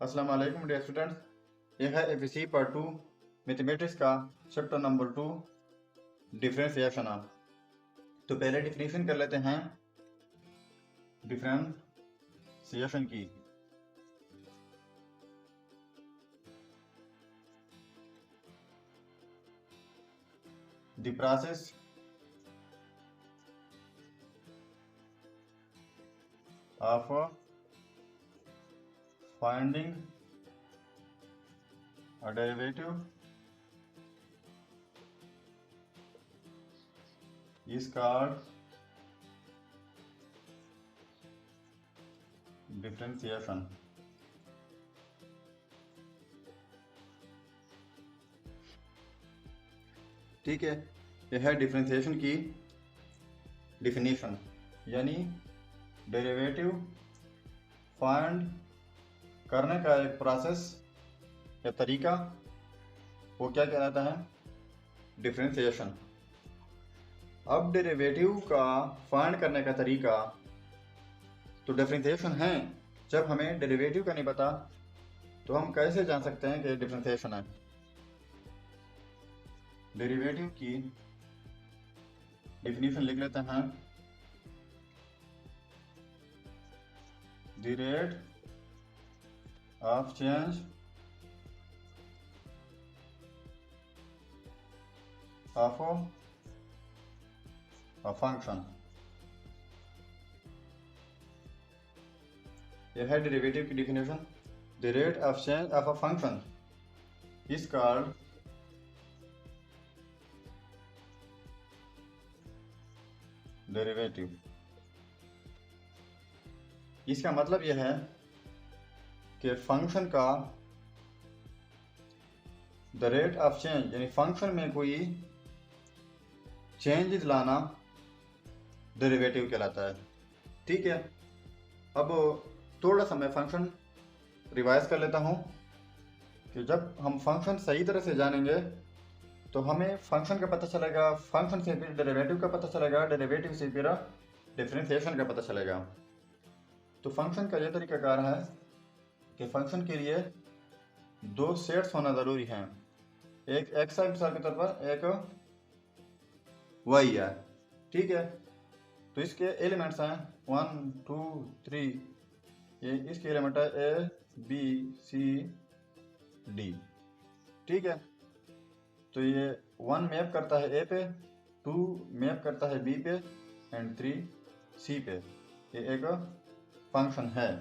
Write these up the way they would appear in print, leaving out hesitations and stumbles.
अस्सलाम वालेकुम dear students, यह है एफएससी पार्ट 2 मैथमेटिक्स का चैप्टर नंबर 2 डिफरेंशिएशन। तो पहले डिफिनेशन कर लेते हैं डिफरेंशिएशन की। The process of finding a derivative is called differentiation। ठीक है, यह है डिफरेंशिएशन की डिफिनीशन, यानी डेरिवेटिव फाइंड करने का एक प्रोसेस या तरीका, वो क्या कहलाता है? डिफरेंशिएशन। अब डेरिवेटिव का फाइंड करने का तरीका तो डिफरेंशिएशन है। जब हमें डेरिवेटिव का नहीं पता तो हम कैसे जान सकते हैं कि डिफरेंशिएशन है? डेरिवेटिव की डिफिनीशन लिख लेते हैं। The rate of change of a function। यह है डेरिवेटिव की definition. The rate of change of a function is called derivative. इसका मतलब यह है कि फंक्शन का द रेट ऑफ चेंज, यानी फंक्शन में कोई चेंजेस लाना डेरिवेटिव कहलाता है। ठीक है, अब थोड़ा सा मैं फंक्शन रिवाइज कर लेता हूँ कि जब हम फंक्शन सही तरह से जानेंगे तो हमें फंक्शन का पता चलेगा, फंक्शन से फिर डेरिवेटिव का पता चलेगा, डेरिवेटिव से फिर डिफरेंशिएशन का पता चलेगा। तो फंक्शन का यह तरीकाकार है कि फंक्शन के लिए दो सेट्स होना ज़रूरी हैं, एक एक्स है मिसाल के तौर पर, एक वाई है। ठीक है, तो इसके एलिमेंट्स हैं 1 2 3, ये इसके एलिमेंट है ए बी सी डी। ठीक है, तो ये 1 मैप करता है ए पे, 2 मैप करता है बी पे एंड 3 सी पे। ये एक फंक्शन है।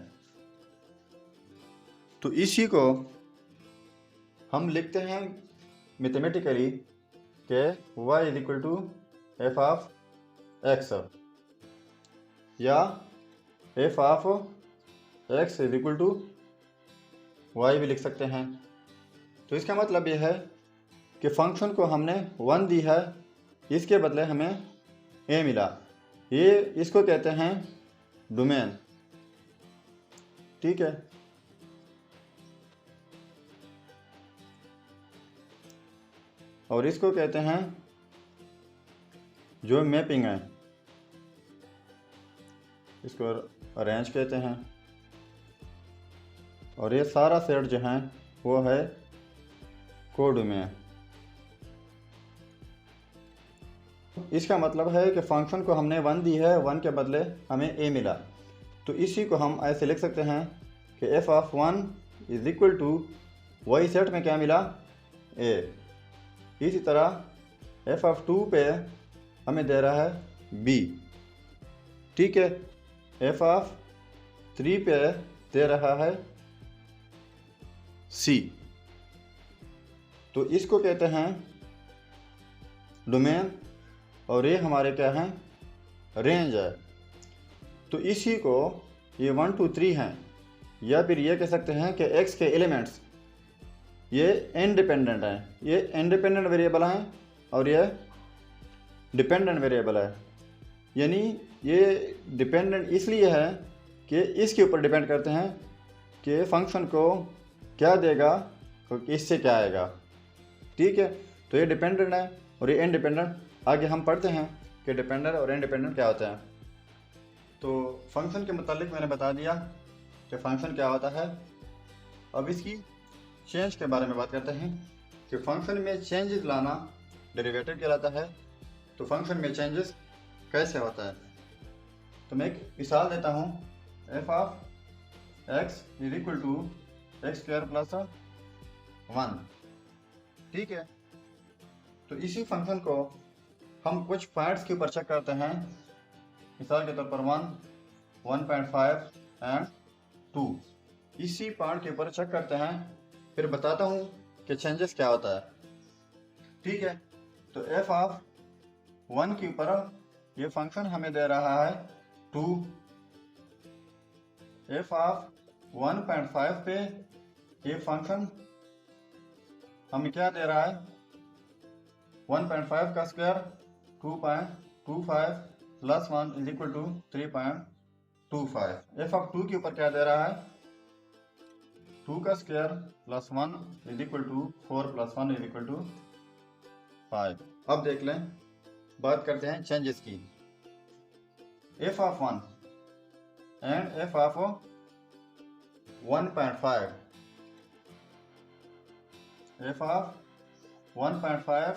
तो इसी को हम लिखते हैं मैथमेटिकली कि y is equal to F of x, या f of x is equal to y भी लिख सकते हैं। तो इसका मतलब यह है कि फंक्शन को हमने 1 दी है, इसके बदले हमें a मिला। ये इसको कहते हैं डोमेन। ठीक है, और इसको कहते हैं जो मैपिंग है, इसको रेंज कहते हैं। और ये सारा सेट जो है वो है कोडोमेन। इसका मतलब है कि फंक्शन को हमने 1 दी है, 1 के बदले हमें a मिला। तो इसी को हम ऐसे लिख सकते हैं कि f of 1 is equal to Y set में क्या मिला? a। इसी तरह f ऑफ 2 पे हमें दे रहा है b। ठीक है, f ऑफ 3 पे दे रहा है c। तो इसको कहते हैं डोमेन, और ये हमारे क्या हैं? रेंज है। तो इसी को ये 1 2 3 हैं, या फिर ये कह सकते हैं कि x के एलिमेंट्स ये इंडिपेंडेंट हैं, ये इंडिपेंडेंट वेरिएबल हैं और ये डिपेंडेंट वेरिएबल है। यानी ये डिपेंडेंट इसलिए है कि इसके ऊपर डिपेंड करते हैं कि फंक्शन को क्या देगा, इससे क्या आएगा। ठीक है, तो ये डिपेंडेंट है और ये इंडिपेंडेंट। आगे हम पढ़ते हैं कि डिपेंडेंट और इंडिपेंडेंट क्या होता है। तो फंक्शन के मुतालिक मैंने बता दिया कि फंक्शन क्या होता है। अब इसकी चेंज के बारे में बात करते हैं कि फंक्शन में चेंजेस लाना डेरिवेटिव कहलाता है। तो फंक्शन में चेंजेस कैसे होता है, तो मैं एक मिसाल देता हूँ। F of x is equal to X square plus 1, ठीक है। तो इसी फंक्शन को हम कुछ पॉइंट्स के ऊपर चेक करते हैं, मिसाल के तौर पर 1, 1.5 एंड 2। इसी पॉइंट के ऊपर चेक करते हैं, फिर बताता हूँ कि चेंजेस क्या होता है, ठीक है। तो एफ ऑफ 1 के ऊपर ये फंक्शन हमें दे रहा है 2। एफ ऑफ 1.5 पे ये फंक्शन हमें क्या दे रहा है, 1.5 का square 2.25 plus 1 is equal to 3.25। F of 2 के ऊपर क्या दे रहा है, 2 का square plus 1 is equal to 4 plus 1 is equal to 5। अब देख लें, बात करते हैं चेंजेस की। F of 1 and F of 1.5, F of 1.5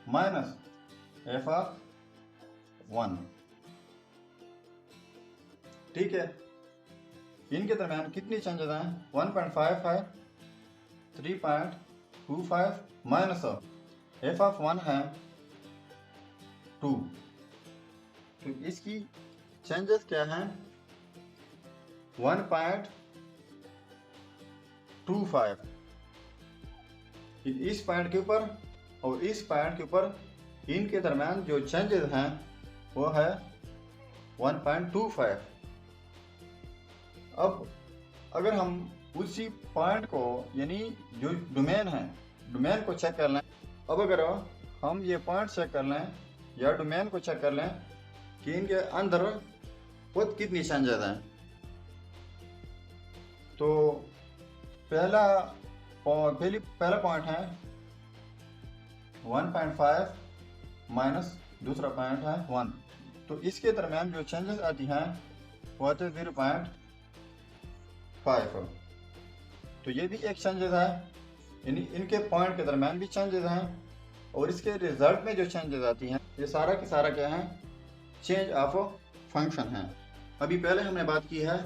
minus F of 1, ठीक है। इनके दरम्यान कितनी चेंजेस हैं, 1.5 है, 3.25 माइनस एफ ऑफ 1 है 2। तो इसकी चेंजेस क्या हैं, 1.25 इस पॉइंट के ऊपर और इस पॉइंट के ऊपर, इनके दरम्यान जो चेंजेस हैं वो है 1.25। अब अगर हम उसी पॉइंट को, यानी जो डोमेन है, डोमेन को चेक कर लें। अब अगर हम ये पॉइंट चेक कर लें या डोमेन को चेक कर लें कि इनके अंदर खुद कितनी चेंजेस हैं, तो पहला पॉइंट है 1.5 माइनस दूसरा पॉइंट है 1। तो इसके दरम्यान जो चेंजेस आती हैं वो आते 0.5। तो ये भी एक चेंजेस है, यानी इनके पॉइंट के दरम्यान भी चेंजेस हैं, और इसके रिजल्ट में जो चेंजेस आती हैं ये सारा की सारा क्या है, चेंज ऑफ फंक्शन है। अभी पहले हमने बात की है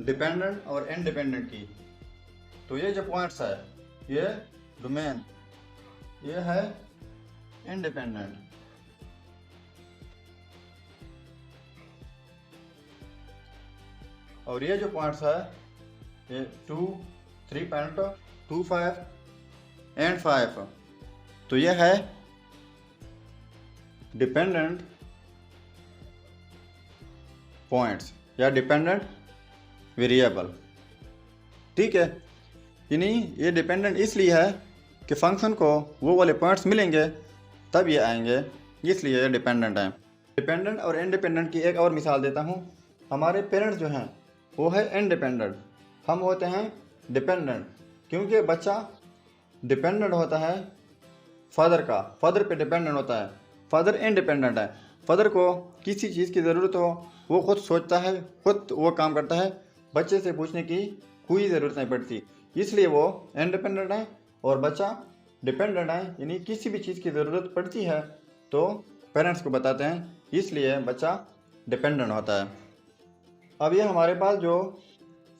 डिपेंडेंट और इंडिपेंडेंट की। तो ये जो पॉइंट्स है, ये डोमेन, ये है इंडिपेंडेंट, और ये जो पॉइंट्स है ये 2, 3.25 एंड 5, तो ये है डिपेंडेंट पॉइंट्स या डिपेंडेंट वेरिएबल, ठीक है। यानी ये डिपेंडेंट इसलिए है कि फंक्शन को वो वाले पॉइंट्स मिलेंगे तब ये आएंगे, इसलिए ये डिपेंडेंट है। डिपेंडेंट और इंडिपेंडेंट की एक और मिसाल देता हूँ। हमारे पेरेंट्स जो हैं वो है इंडिपेंडेंट, हम होते हैं डिपेंडेंट, क्योंकि बच्चा डिपेंडेंट होता है फादर पे डिपेंडेंट होता है। फादर इंडिपेंडेंट है, फादर को किसी चीज़ की ज़रूरत हो वो खुद सोचता है, खुद वो काम करता है, बच्चे से पूछने की कोई ज़रूरत नहीं पड़ती, इसलिए वो इंडिपेंडेंट है। और बच्चा डिपेंडेंट है, यानी किसी भी चीज़ की ज़रूरत पड़ती है तो पेरेंट्स को बताते हैं, इसलिए बच्चा डिपेंडेंट होता है। अब ये हमारे पास जो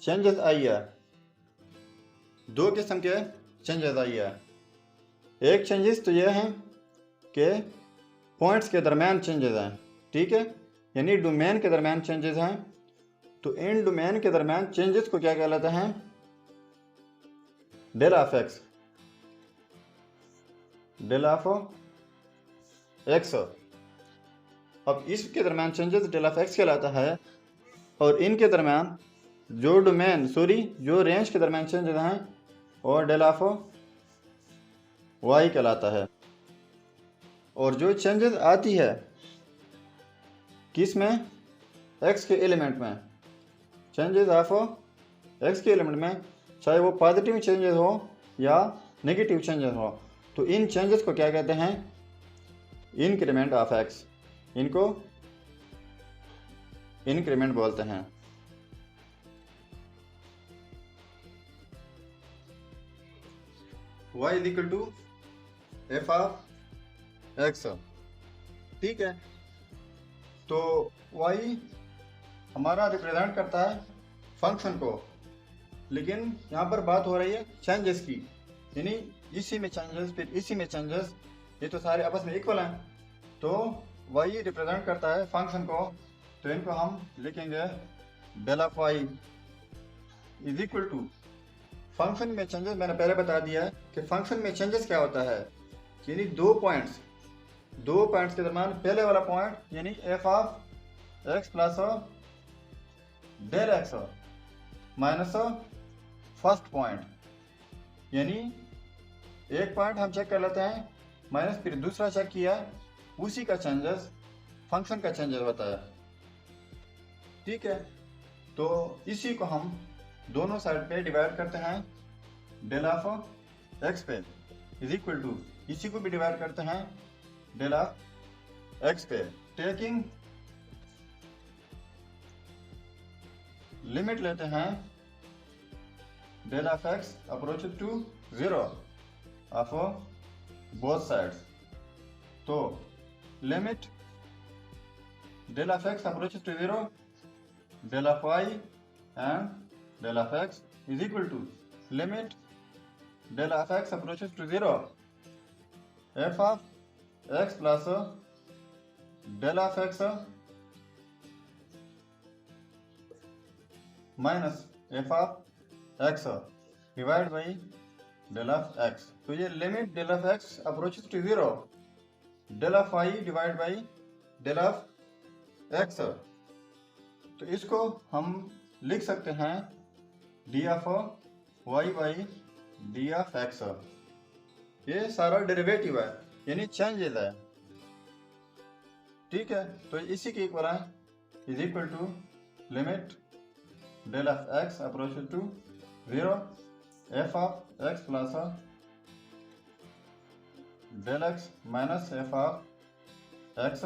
चेंजेस आई है, दो किस्म के चेंजेस आई है। एक चेंजेस तो ये हैं कि पॉइंट्स के दरमियान चेंजेस हैं, ठीक है, यानी डोमेन के दरमियान चेंजेस हैं। तो इन डोमेन के दरमियान चेंजेस को क्या कहलाते हैं, del of x, del of X. अब इसके दरमियान चेंजेस डेल ऑफ एक्स कहलाता है, और इनके दरमियान जो जो रेंज के दरमियान चेंजेस हैं और डेल ऑफ वाई कहलाता है। और जो चेंजेस आती है किस में, एक्स के एलिमेंट में, चेंजेस ऑफ एक्स के एलिमेंट में, चाहे वो पॉजिटिव चेंजेस हो या नेगेटिव चेंजेस हो, तो इन चेंजेस को क्या कहते हैं, इंक्रीमेंट ऑफ एक्स, इनको इंक्रीमेंट बोलते हैं। y is equal to F of X. ठीक है, तो y हमारा रिप्रेजेंट करता है फंक्शन को, लेकिन यहाँ पर बात हो रही है चेंजेस की, यानी इसी में चेंजेस फिर इसी में चेंजेस, ये तो सारे आपस में इक्वल हैं। तो y रिप्रेजेंट करता है फंक्शन को, तो इनको हम लिखेंगे del of y is equal to function में चेंजेस। मैंने पहले बता दिया है कि फंक्शन में चेंजेस क्या होता है, यानी दो पॉइंट्स के दरम्यान पहले वाला पॉइंट यानी F of x plus del x minus first point, यानी एक पॉइंट हम चेक कर लेते हैं माइनस फिर दूसरा चेक किया, उसी का चेंजेस फंक्शन का चेंजेस होता है। ठीक है, तो इसी को हम दोनों साइड पे डिवाइड करते हैं, डेल ऑफ एक्स पे इज इक्वल टू, इसी को भी डिवाइड करते हैं डेल ऑफ एक्स पे, टेकिंग लिमिट लेते हैं del of x approaches to 0 of both sides. तो limit del of x approaches to 0 del of y and del of x is equal to limit del of x approaches to 0 f of x plus del of x minus f of x divided by del of x। तो ये limit del of x approaches to 0 del of y divided by del of x, तो इसको हम लिख सकते हैं D of Y by D of X. ये सारा डेरिवेटिव है, यानी चेंजेस है। ठीक है, तो इसी के इक्वल है is equal to limit del of x approaches to 0 f of x plus del x minus F of x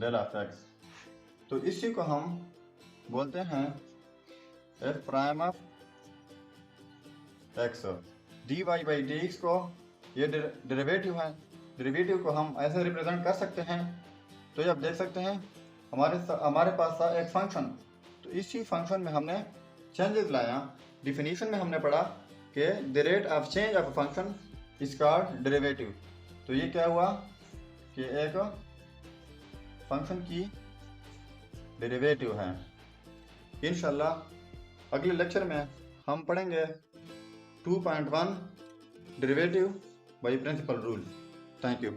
del of x. तो इसी को हम बोलते हैं f prime of x. D y by d x को ये derivative है, derivative को हम ऐसे रिप्रेजेंट कर सकते हैं। तो ये आप देख सकते हैं हमारे पास था एक फंक्शन, तो इसी फंक्शन में हमने चेंजेस लाया। डिफिनीशन में हमने पढ़ा कि the rate of change of function is called derivative. तो ये क्या हुआ कि एक फंक्शन की डेरिवेटिव है। इंशाल्लाह अगले लेक्चर में हम पढ़ेंगे 2.1 derivative by principle rule. Thank you.